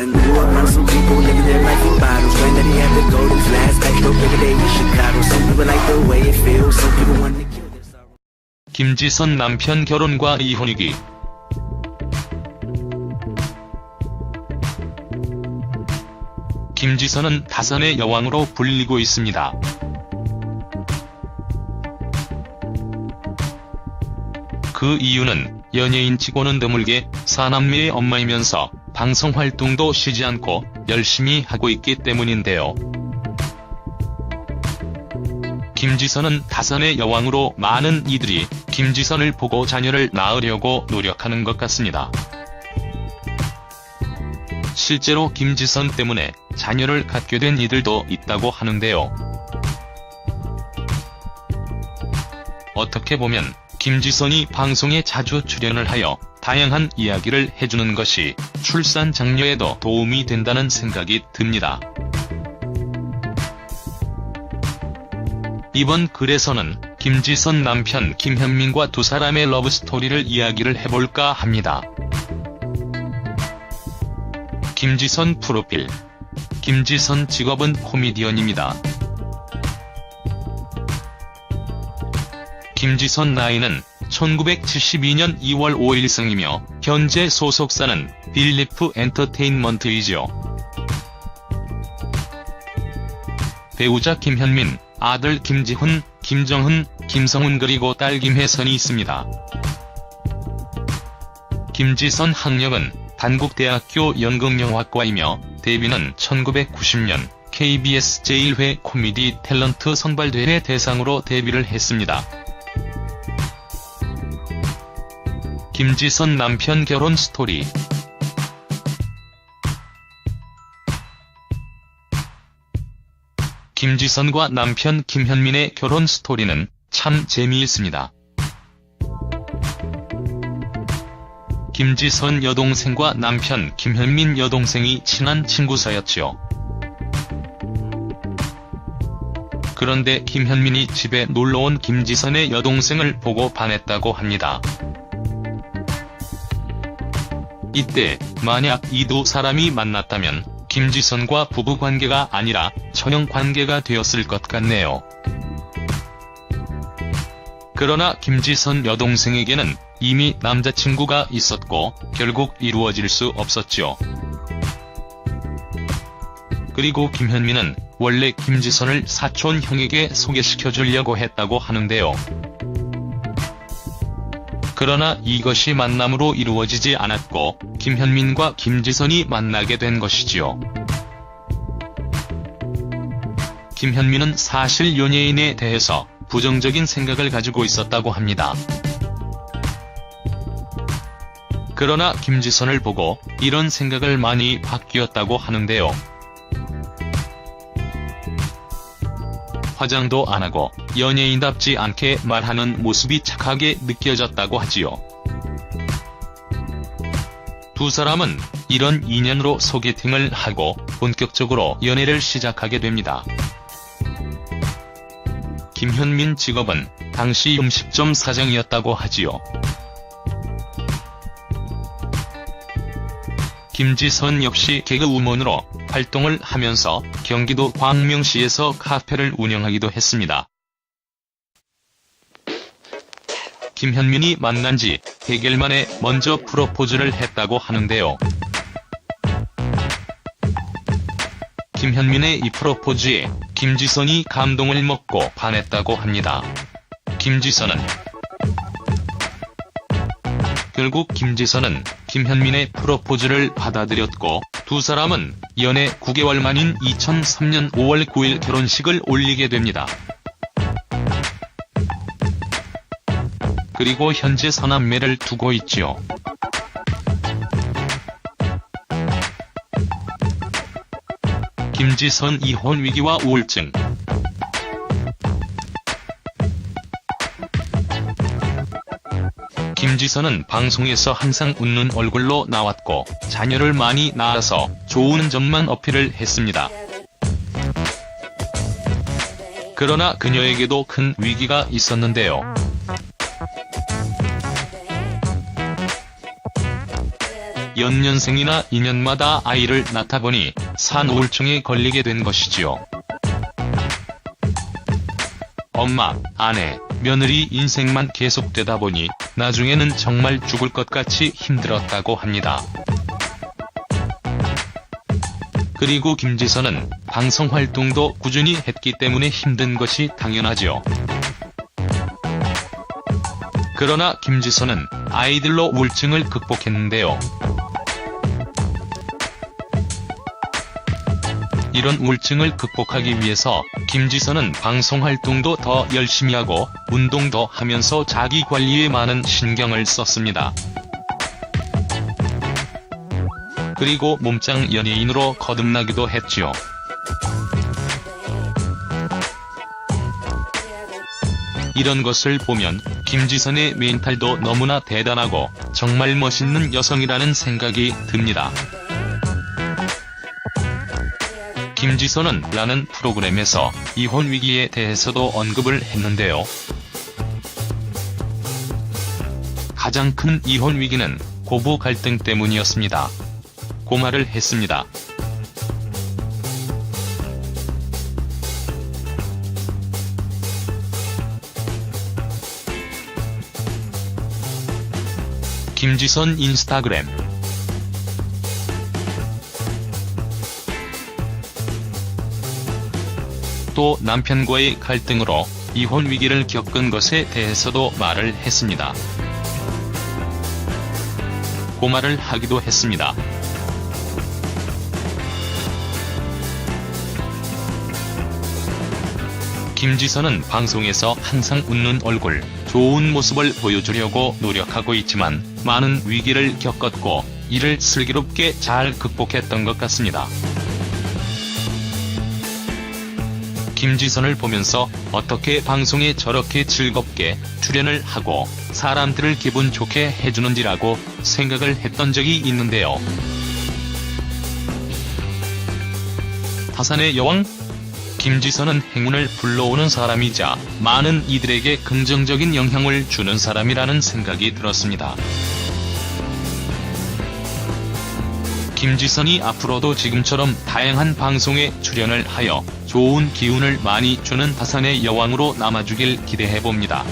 done grew up around some people living their life in bottles. Granddaddy had the golden flask, back door every day in Chicago. Some people like the way it feels, some people want to kill their sorrow. 김지선 남편 결혼과 이혼 위기. 김지선은 다산의 여왕으로 불리고 있습니다. 그 이유는 연예인치고는 드물게 4남매의 엄마이면서 방송 활동도 쉬지 않고 열심히 하고 있기 때문인데요. 김지선은 다산의 여왕으로 많은 이들이 김지선을 보고 자녀를 낳으려고 노력하는 것 같습니다. 실제로 김지선 때문에 자녀를 갖게 된 이들도 있다고 하는데요. 어떻게 보면 김지선이 방송에 자주 출연을 하여 다양한 이야기를 해주는 것이 출산 장려에도 도움이 된다는 생각이 듭니다. 이번 글에서는 김지선 남편 김현민과 두 사람의 러브스토리를 이야기를 해볼까 합니다. 김지선 프로필. 김지선 직업은 코미디언입니다. 김지선 나이는 1972년 2월 5일 생이며 현재 소속사는 빌리프 엔터테인먼트이죠. 배우자 김현민, 아들 김지훈, 김정훈, 김성훈 그리고 딸 김혜선이 있습니다. 김지선 학력은 단국대학교 연극영화과이며 데뷔는 1990년 KBS 제1회 코미디 탤런트 선발대회 대상으로 데뷔를 했습니다. 김지선 남편 결혼 스토리. 김지선과 남편 김현민의 결혼 스토리는 참 재미있습니다. 김지선 여동생과 남편 김현민 여동생이 친한 친구 사이였죠. 그런데 김현민이 집에 놀러온 김지선의 여동생을 보고 반했다고 합니다. 이때 만약 이 두 사람이 만났다면 김지선과 부부관계가 아니라 처형관계가 되었을 것 같네요. 그러나 김지선 여동생에게는 이미 남자친구가 있었고 결국 이루어질 수 없었죠. 그리고 김현민은 원래 김지선을 사촌 형에게 소개시켜주려고 했다고 하는데요. 그러나 이것이 만남으로 이루어지지 않았고 김현민과 김지선이 만나게 된 것이지요. 김현민은 사실 연예인에 대해서 부정적인 생각을 가지고 있었다고 합니다. 그러나 김지선을 보고 이런 생각을 많이 바뀌었다고 하는데요. 화장도 안 하고 연예인답지 않게 말하는 모습이 착하게 느껴졌다고 하지요. 두 사람은 이런 인연으로 소개팅을 하고 본격적으로 연애를 시작하게 됩니다. 김현민 직업은 당시 음식점 사장이었다고 하지요. 김지선 역시 개그우먼으로 활동을 하면서 경기도 광명시에서 카페를 운영하기도 했습니다. 김현민이 만난 지 100일 만에 먼저 프로포즈를 했다고 하는데요. 김현민의 이 프로포즈에 김지선이 감동을 먹고 반했다고 합니다. 김지선은 결국 김지선은 김현민의 프로포즈를 받아들였고 두 사람은 연애 9개월 만인 2003년 5월 9일 결혼식을 올리게 됩니다. 그리고 현재 4남매를 두고 있지요. 김지선 이혼 위기와 우울증. 김지선은 방송에서 항상 웃는 얼굴로 나왔고 자녀를 많이 낳아서 좋은 점만 어필을 했습니다. 그러나 그녀에게도 큰 위기가 있었는데요. 연년생이나 2년마다 아이를 낳다 보니 산후우울증에 걸리게 된 것이지요. 엄마, 아내, 며느리 인생만 계속되다 보니 나중에는 정말 죽을 것 같이 힘들었다고 합니다. 그리고 김지선은 방송 활동도 꾸준히 했기 때문에 힘든 것이 당연하죠. 그러나 김지선은 아이들로 우울증을 극복했는데요. 이런 우울증을 극복하기 위해서 김지선은 방송 활동도 더 열심히 하고 운동도 하면서 자기 관리에 많은 신경을 썼습니다. 그리고 몸짱 연예인으로 거듭나기도 했지요. 이런 것을 보면 김지선의 멘탈도 너무나 대단하고 정말 멋있는 여성이라는 생각이 듭니다. 김지선은 라는 프로그램에서 이혼 위기에 대해서도 언급을 했는데요. 가장 큰 이혼 위기는 고부 갈등 때문이었습니다. 고 말을 했습니다. 김지선 인스타그램. 또 남편과의 갈등으로 이혼 위기를 겪은 것에 대해서도 말을 했습니다. 고 말을 하기도 했습니다. 김지선은 방송에서 항상 웃는 얼굴, 좋은 모습을 보여주려고 노력하고 있지만 많은 위기를 겪었고 이를 슬기롭게 잘 극복했던 것 같습니다. 김지선을 보면서 어떻게 방송에 저렇게 즐겁게 출연을 하고 사람들을 기분 좋게 해주는지라고 생각을 했던 적이 있는데요. 타산의 여왕? 김지선은 행운을 불러오는 사람이자 많은 이들에게 긍정적인 영향을 주는 사람이라는 생각이 들었습니다. 김지선이 앞으로도 지금처럼 다양한 방송에 출연을 하여 좋은 기운을 많이 주는 타산의 여왕으로 남아주길 기대해봅니다.